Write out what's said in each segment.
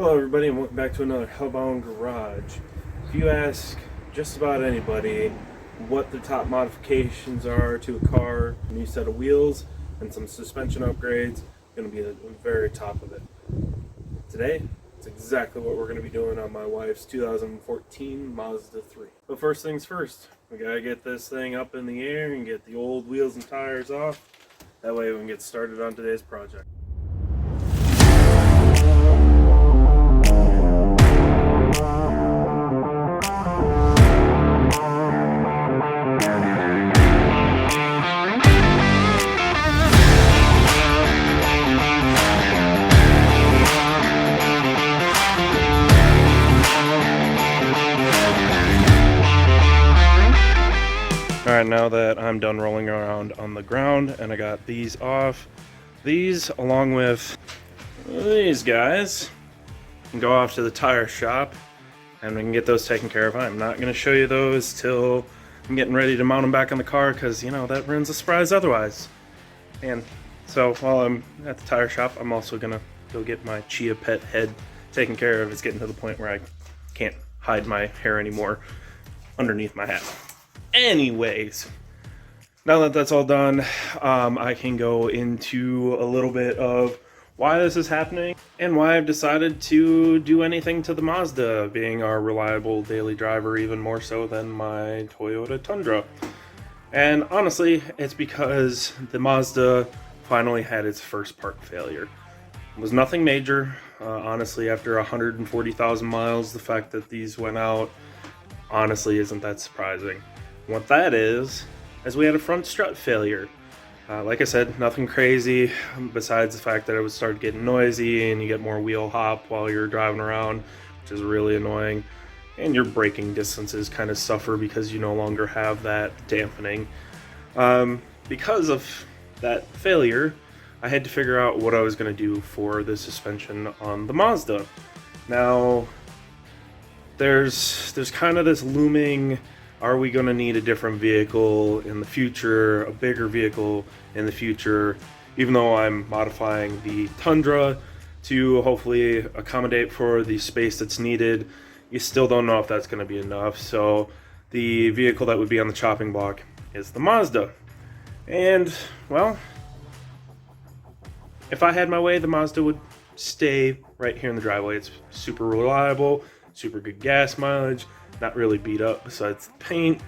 Hello everybody and welcome back to another Hellbound Garage. If you ask just about anybody what the top modifications are to a car, a new set of wheels and some suspension upgrades, going to be the very top of it. Today, it's exactly what we're going to be doing on my wife's 2014 Mazda 3. But first things first, we got to get this thing up in the air and get the old wheels and tires off. That way we can get started on today's project. Alright, now that I'm done rolling around on the ground and I got these off, these along with these guys can go off to the tire shop and we can get those taken care of. I'm not going to show you those till I'm getting ready to mount them back on the car because, you know, that ruins the surprise otherwise. And so while I'm at the tire shop, I'm also going to go get my Chia Pet head taken care of. It's getting to the point where I can't hide my hair anymore underneath my hat. Anyways, now that that's all done, I can go into a little bit of why this is happening and why I've decided to do anything to the Mazda, being our reliable daily driver even more so than my Toyota Tundra. And honestly, it's because the Mazda finally had its first part failure. It was nothing major. Honestly, after 140,000 miles, the fact that these went out honestly isn't that surprising. What that is we had a front strut failure. Like I said, nothing crazy besides the fact that it would start getting noisy and you get more wheel hop while you're driving around, which is really annoying. And your braking distances kind of suffer because you no longer have that dampening. Because of that failure, I had to figure out what I was going to do for the suspension on the Mazda. Now, there's kind of this looming, are we going to need a different vehicle in the future, a bigger vehicle in the future, even though I'm modifying the Tundra to hopefully accommodate for the space that's needed. You still don't know if that's going to be enough, so the vehicle that would be on the chopping block is the Mazda. And, well, if I had my way, the Mazda would stay right here in the driveway. It's super reliable, super good gas mileage, not really beat up besides the paint.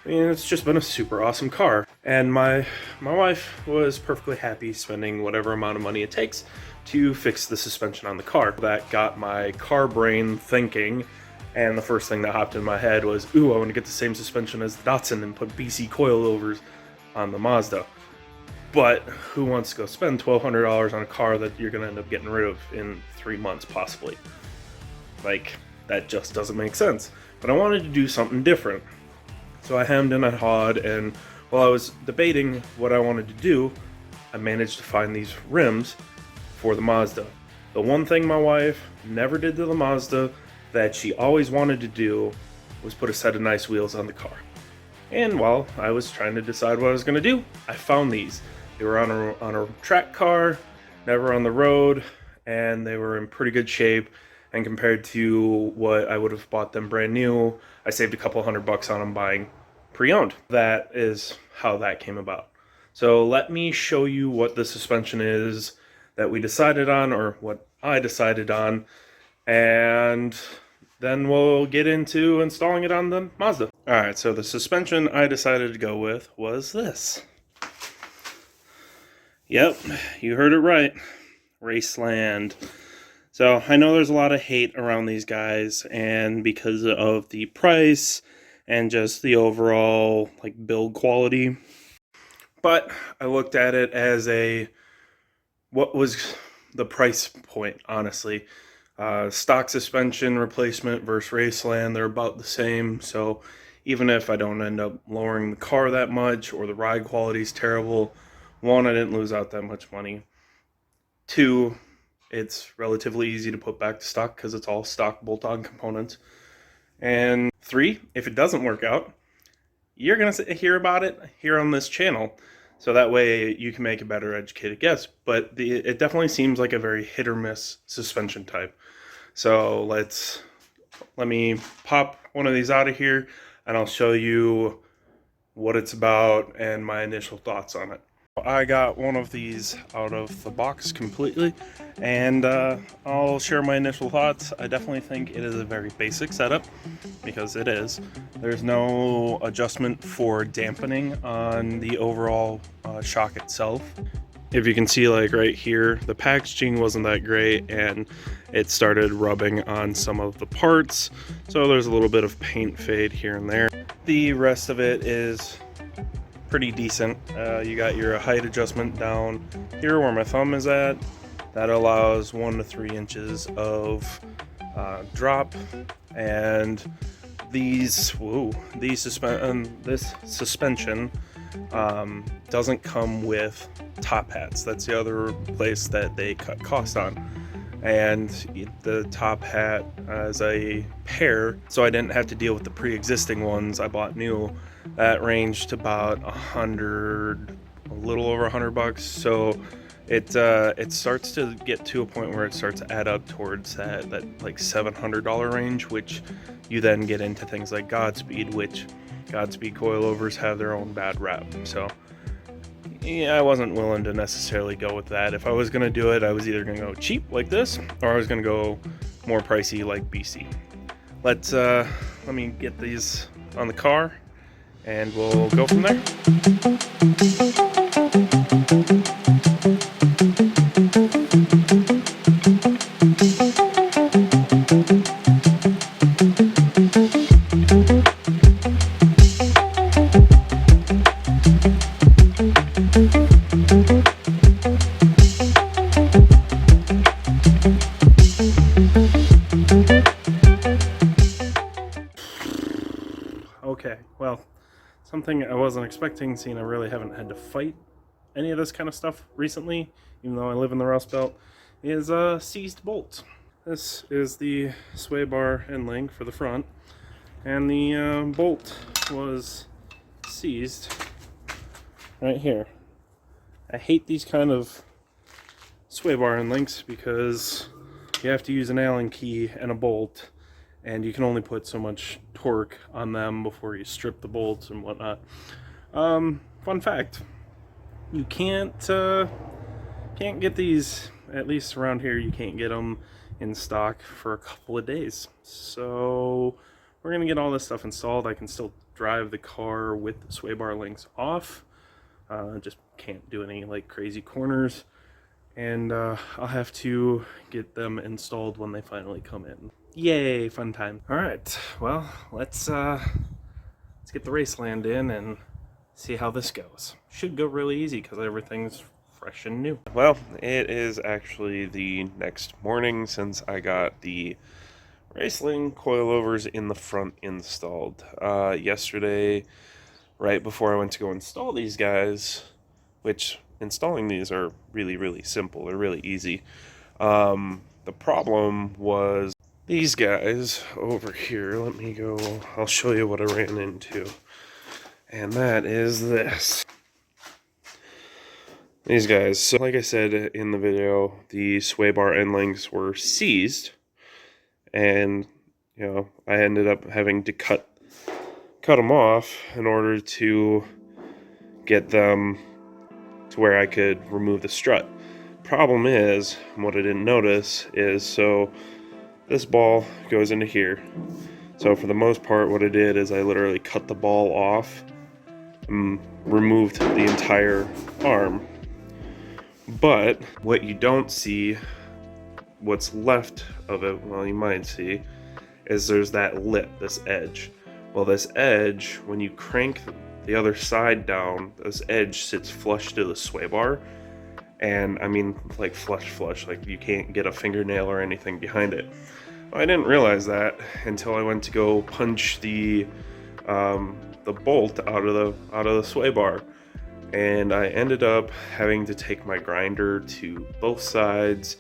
I mean, it's just been a super awesome car. And my wife was perfectly happy spending whatever amount of money it takes to fix the suspension on the car. That got my car brain thinking, and the first thing that hopped in my head was, ooh, I want to get the same suspension as the Datsun and put BC coilovers on the Mazda. But who wants to go spend $1,200 on a car that you're going to end up getting rid of in 3 months possibly? Like, that just doesn't make sense. But I wanted to do something different. So I hemmed and I hawed, and while I was debating what I wanted to do, I managed to find these rims for the Mazda. The one thing my wife never did to the Mazda that she always wanted to do was put a set of nice wheels on the car. And while I was trying to decide what I was going to do, I found these. They were on a track car, never on the road, and they were in pretty good shape. And compared to what I would have bought them brand new, I saved a couple $100 on them buying pre-owned. That is how that came about. So let me show you what the suspension is that we decided on, or what I decided on, and then we'll get into installing it on the Mazda. Alright, so the suspension I decided to go with was this. Yep, you heard it right. Raceland. So I know there's a lot of hate around these guys, and because of the price and just the overall like build quality. But I looked at it as what was the price point, honestly. Stock suspension replacement versus Raceland, they're about the same. So even if I don't end up lowering the car that much or the ride quality is terrible, one, I didn't lose out that much money. Two, it's relatively easy to put back to stock because it's all stock bolt-on components. And three, if it doesn't work out, you're going to hear about it here on this channel. So that way you can make a better educated guess. But it definitely seems like a very hit or miss suspension type. So let me pop one of these out of here and I'll show you what it's about and my initial thoughts on it. I got one of these out of the box completely, and I'll share my initial thoughts. I definitely think it is a very basic setup, because it is. There's no adjustment for dampening on the overall shock itself. If you can see, like right here, the packaging wasn't that great and it started rubbing on some of the parts, so there's a little bit of paint fade here and there. The rest of it is pretty decent. You got your height adjustment down here where my thumb is at. That allows 1 to 3 inches of drop, and this suspension doesn't come with top hats. That's the other place that they cut cost on. And the top hat as a pair, so I didn't have to deal with the pre-existing ones I bought new, that ranged about a little over $100. So it starts to get to a point where it starts to add up towards that like $700 range, which you then get into things like Godspeed, which Godspeed coilovers have their own bad rep. So yeah, I wasn't willing to necessarily go with that. If I was gonna do it, I was either gonna go cheap like this, or I was gonna go more pricey like BC. Let me get these on the car and we'll go from there. Okay, well, something I wasn't expecting, seeing I really haven't had to fight any of this kind of stuff recently, even though I live in the Rust Belt, is seized bolts. This is the sway bar end link for the front, and the bolt was seized right here. I hate these kind of sway bar end links because you have to use an Allen key and a bolt, and you can only put so much torque on them before you strip the bolts and whatnot. Fun fact, you can't get these, at least around here, you can't get them in stock for a couple of days. So we're gonna get all this stuff installed. I can still drive the car with the sway bar links off. Just can't do any like crazy corners. And I'll have to get them installed when they finally come in. Yay, fun time. All right, well, let's get the Raceland in and see how this goes. Should go really easy because everything's fresh and new. Well, it is actually the next morning since I got the Raceland Coilovers in the front installed. Yesterday, right before I went to go install these guys, which installing these are really, really simple. They're really easy. The problem was these guys over here. Let me go, I'll show you what I ran into. And that is this. These guys. So like I said in the video, the sway bar end links were seized. And, you know, I ended up having to cut them off in order to get them to where I could remove the strut. Problem is, what I didn't notice is, so this ball goes into here. So for the most part, what I did is I literally cut the ball off and removed the entire arm. But what you don't see, what's left of it, well, you might see, is there's that lip, this edge. Well, this edge, when you crank the other side down, this edge sits flush to the sway bar. And I mean, like flush, like you can't get a fingernail or anything behind it. Well, I didn't realize that until I went to go punch the bolt out of the sway bar, and I ended up having to take my grinder to both sides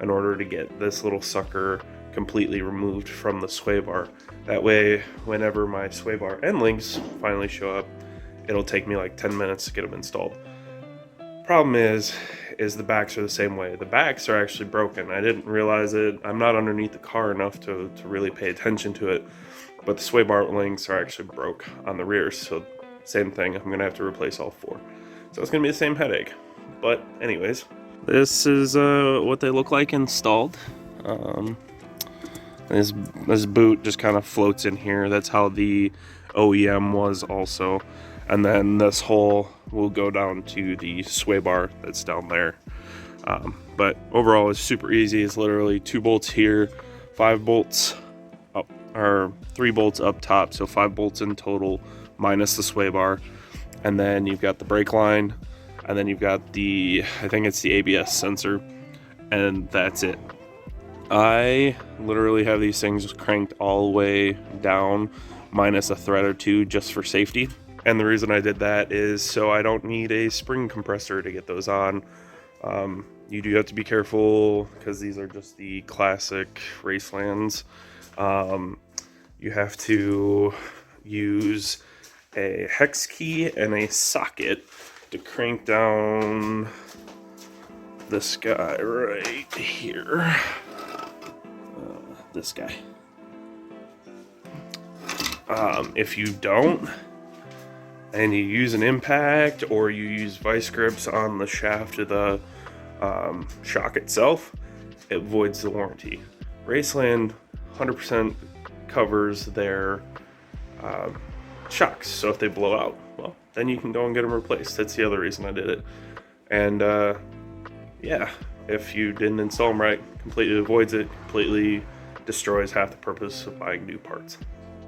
in order to get this little sucker completely removed from the sway bar. That way, whenever my sway bar end links finally show up, it'll take me like 10 minutes to get them installed. Problem is the backs are the same way. The backs are actually broken. I didn't realize it. I'm not underneath the car enough to really pay attention to it, but the sway bar links are actually broke on the rears, so same thing. I'm gonna have to replace all 4. So it's gonna be the same headache. But anyways, this is what they look like installed. This boot just kind of floats in here. That's how the OEM was also. And then this hole will go down to the sway bar that's down there. But overall, it's super easy. It's literally 2 bolts here, 5 bolts up, or 3 bolts up top, so 5 bolts in total, minus the sway bar. And then you've got the brake line, and then you've got the, I think it's the ABS sensor, and that's it. I literally have these things cranked all the way down, minus a thread or 2 just for safety. And the reason I did that is so I don't need a spring compressor to get those on. You do have to be careful because these are just the classic Racelands. You have to use a hex key and a socket to crank down this guy right here. This guy. If you don't, and you use an impact or you use vice grips on the shaft of the shock itself, it voids the warranty. Raceland 100% covers their shocks, so if they blow out, well, then you can go and get them replaced. That's the other reason I did it. And yeah, if you didn't install them right, completely avoids it, completely destroys half the purpose of buying new parts.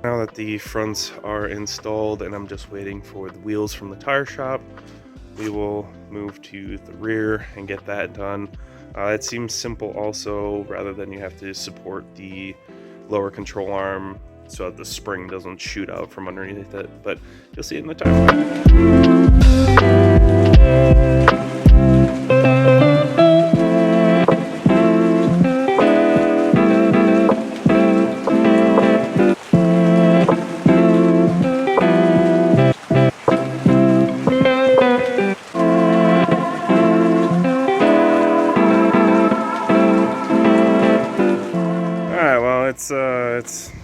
Now that the fronts are installed and I'm just waiting for the wheels from the tire shop, we will move to the rear and get that done. It seems simple also, rather than you have to support the lower control arm so that the spring doesn't shoot out from underneath it, but you'll see it in the tire.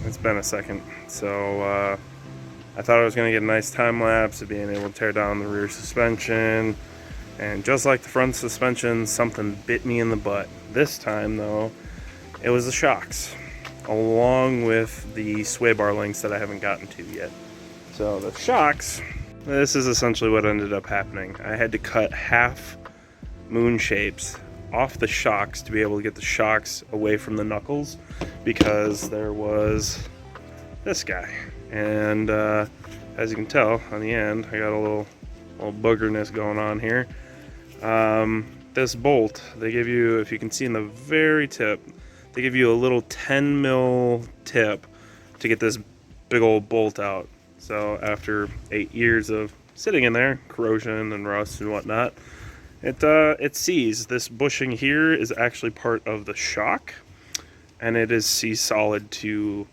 It's been a second, so I thought I was going to get a nice time lapse of being able to tear down the rear suspension, and just like the front suspension, something bit me in the butt. This time though, it was the shocks, along with the sway bar links that I haven't gotten to yet. So the shocks, this is essentially what ended up happening. I had to cut half moon shapes off the shocks to be able to get the shocks away from the knuckles, because there was this guy, and as you can tell on the end, I got a little boogerness going on here. This bolt, they give you, if you can see in the very tip, they give you a little 10 mil tip to get this big old bolt out. So after 8 years of sitting in there, corrosion and rust and whatnot, it sees this bushing here is actually part of the shock, and it is C-solid to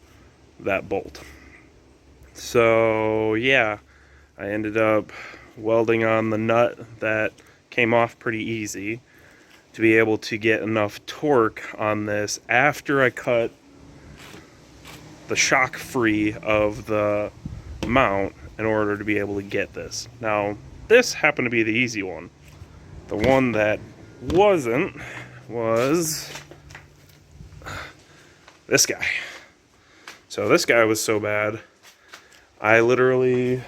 that bolt. So yeah, I ended up welding on the nut that came off pretty easy to be able to get enough torque on this after I cut the shock free of the mount in order to be able to get this. Now, this happened to be the easy one. The one that wasn't was this guy. So this guy was so bad, I literally,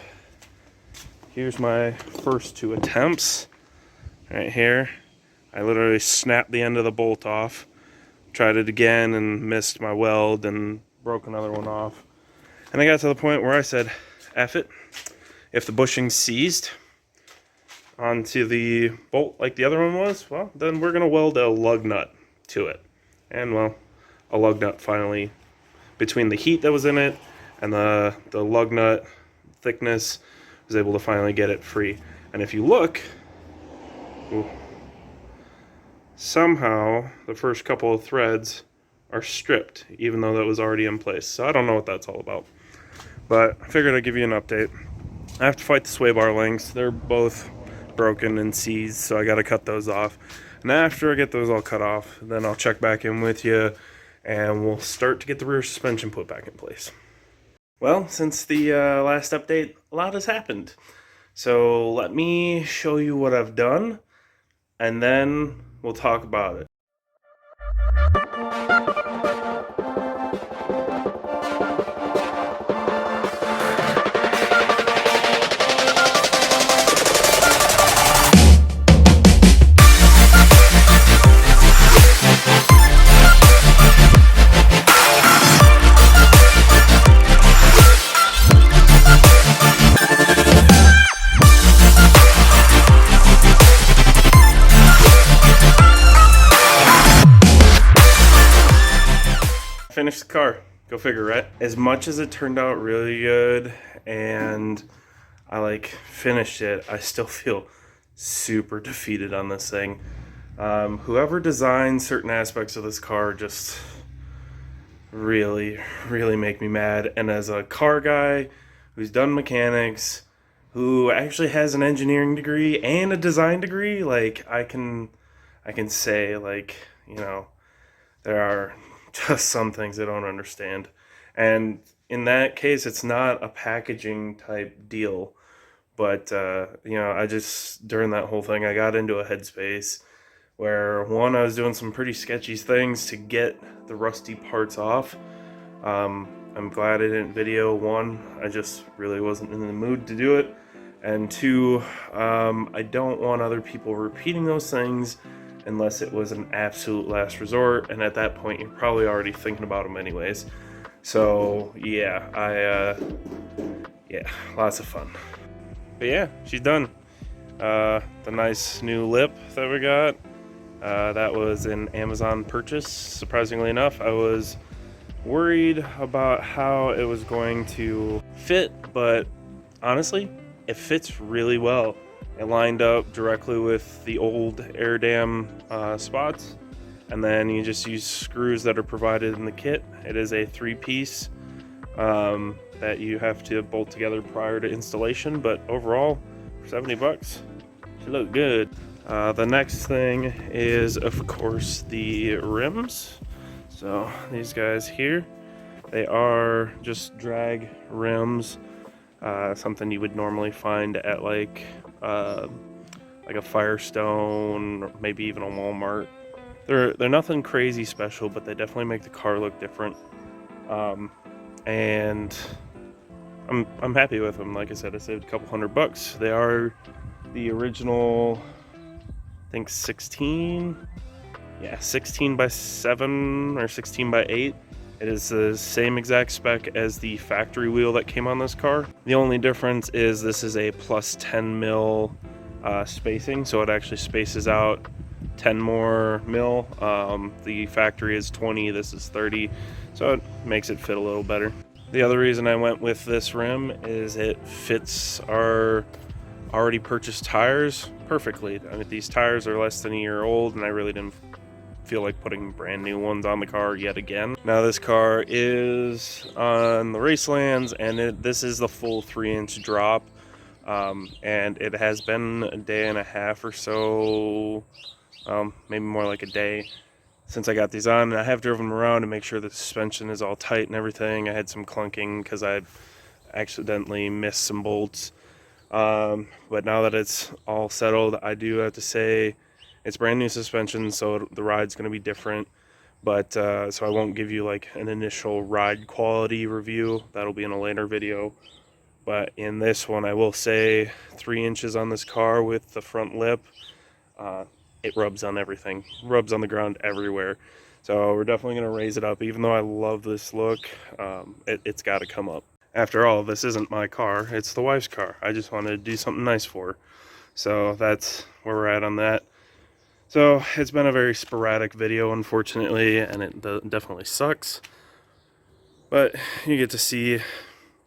here's my first 2 attempts right here. I literally snapped the end of the bolt off, tried it again and missed my weld and broke another one off. And I got to the point where I said, F it, if the bushing's seized onto the bolt like the other one was, well, then we're gonna weld a lug nut to it. And well, a lug nut finally, between the heat that was in it and the lug nut thickness, was able to finally get it free. And if you look, ooh, somehow the first couple of threads are stripped, even though that was already in place. So I don't know what that's all about, but I figured I'd give you an update. I have to fight the sway bar links. They're both broken and seized, so I got to cut those off. And after I get those all cut off, then I'll check back in with you and we'll start to get the rear suspension put back in place. Well, since the last update, a lot has happened. So let me show you what I've done, and then we'll talk about it. Finished the car. Go figure, right? As much as it turned out really good and I finished it, I still feel super defeated on this thing. Whoever designed certain aspects of this car just really make me mad. And as a car guy who's done mechanics, who actually has an engineering degree and a design degree, I can say, you know, there are just some things I don't understand. And in that case, it's not a packaging type deal. But, you know, I just, during that whole thing, I got into a headspace where, one, I was doing some pretty sketchy things to get the rusty parts off. I'm glad I didn't video. One, I just really wasn't in the mood to do it. And two, I don't want other people repeating those things unless it was an absolute last resort, and at that point you're probably already thinking about them anyways. So yeah, yeah, lots of fun. But yeah, she's done. The nice new lip that we got, that was an Amazon purchase. Surprisingly enough, I was worried about how it was going to fit, but honestly, it fits really well. It lined up directly with the old air dam spots, and then you just use screws that are provided in the kit. It is a 3-piece that you have to bolt together prior to installation, but overall, for 70 bucks, she looked good. The next thing is, of course, the rims. So these guys here, they are just drag rims, something you would normally find at like a Firestone, or maybe even a Walmart. They're nothing crazy special, but they definitely make the car look different. And I'm happy with them. Like I said, I saved a couple $100. They are the original, I think 16 by 7 or 16 by 8. It is the same exact spec as the factory wheel that came on this car. The only difference is this is a plus 10 mil spacing, so it actually spaces out 10 more mil. The factory is 20, this is 30, so it makes it fit a little better. The other reason I went with this rim is it fits our already purchased tires perfectly. I mean, these tires are less than a year old, and I really didn't feel like putting brand new ones on the car yet again. Now this car is on the Racelands, and this is the full 3-inch drop, and it has been a day and a half or so, maybe more like a day since I got these on, and I have driven around to make sure the suspension is all tight and everything. I had some clunking because I accidentally missed some bolts, but now that it's all settled, I do have to say it's brand new suspension, so the ride's going to be different. But so I won't give you like an initial ride quality review. That'll be in a later video. But in this one, I will say 3 inches on this car with the front lip. It rubs on everything, rubs on the ground everywhere. So we're definitely going to raise it up. Even though I love this look, it's got to come up. After all, this isn't my car, it's the wife's car. I just wanted to do something nice for her. So that's where we're at on that. So it's been a very sporadic video, unfortunately, and it definitely sucks. But you get to see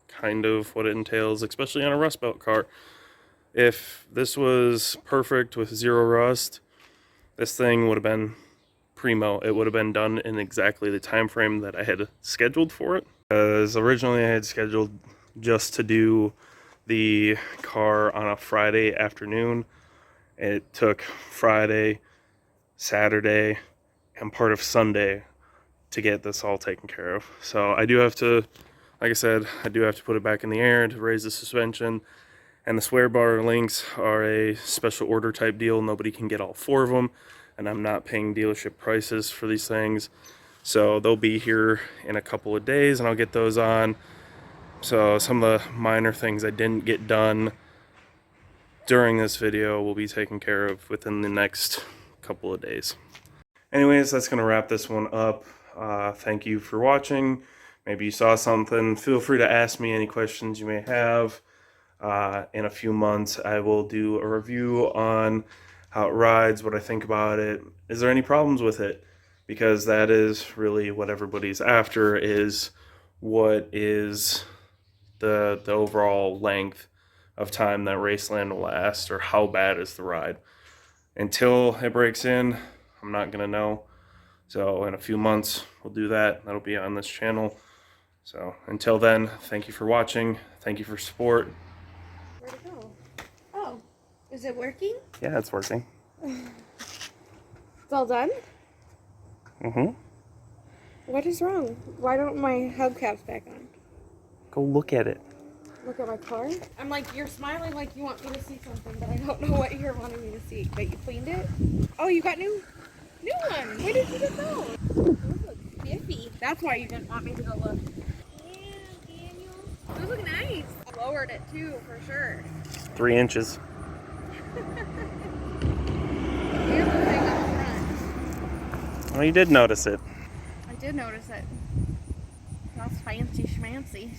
kind of what it entails, especially on a Rust Belt car. If this was perfect with zero rust, this thing would have been primo. It would have been done in exactly the time frame that I had scheduled for it. Because originally I had scheduled just to do the car on a Friday afternoon. It took Friday, Saturday, and part of Sunday to get this all taken care of. So I do have to, like I said, I do have to put it back in the air to raise the suspension. And the sway bar links are a special order type deal. Nobody can get all 4 of them, and I'm not paying dealership prices for these things. So they'll be here in a couple of days, and I'll get those on. So some of the minor things I didn't get done during this video will be taken care of within the next couple of days. Anyways, that's going to wrap this one up. Thank you for watching. Maybe you saw something. Feel free to ask me any questions you may have. In a few months, I will do a review on how it rides, what I think about it. Is there any problems with it? Because that is really what everybody's after, is what is the overall length of time that Raceland will last, or how bad is the ride. Until it breaks in, I'm not going to know. So in a few months, we'll do that. That'll be on this channel. So until then, thank you for watching. Thank you for support. Where'd it go? Oh, is it working? Yeah, it's working. It's all done? Mm-hmm. What is wrong? Why don't my hubcaps back on? Go look at it. Look at my car? I'm like, you're smiling like you want me to see something, but I don't know what you're wanting me to see. But you cleaned it? Oh, you got new one. Where did you get those? Those look spiffy. That's why you didn't want me to go look. Yeah, Daniel. Those look nice. I lowered it too, for sure. 3 inches. Here's the thing up front. Well, you did notice it. I did notice it. That's fancy schmancy.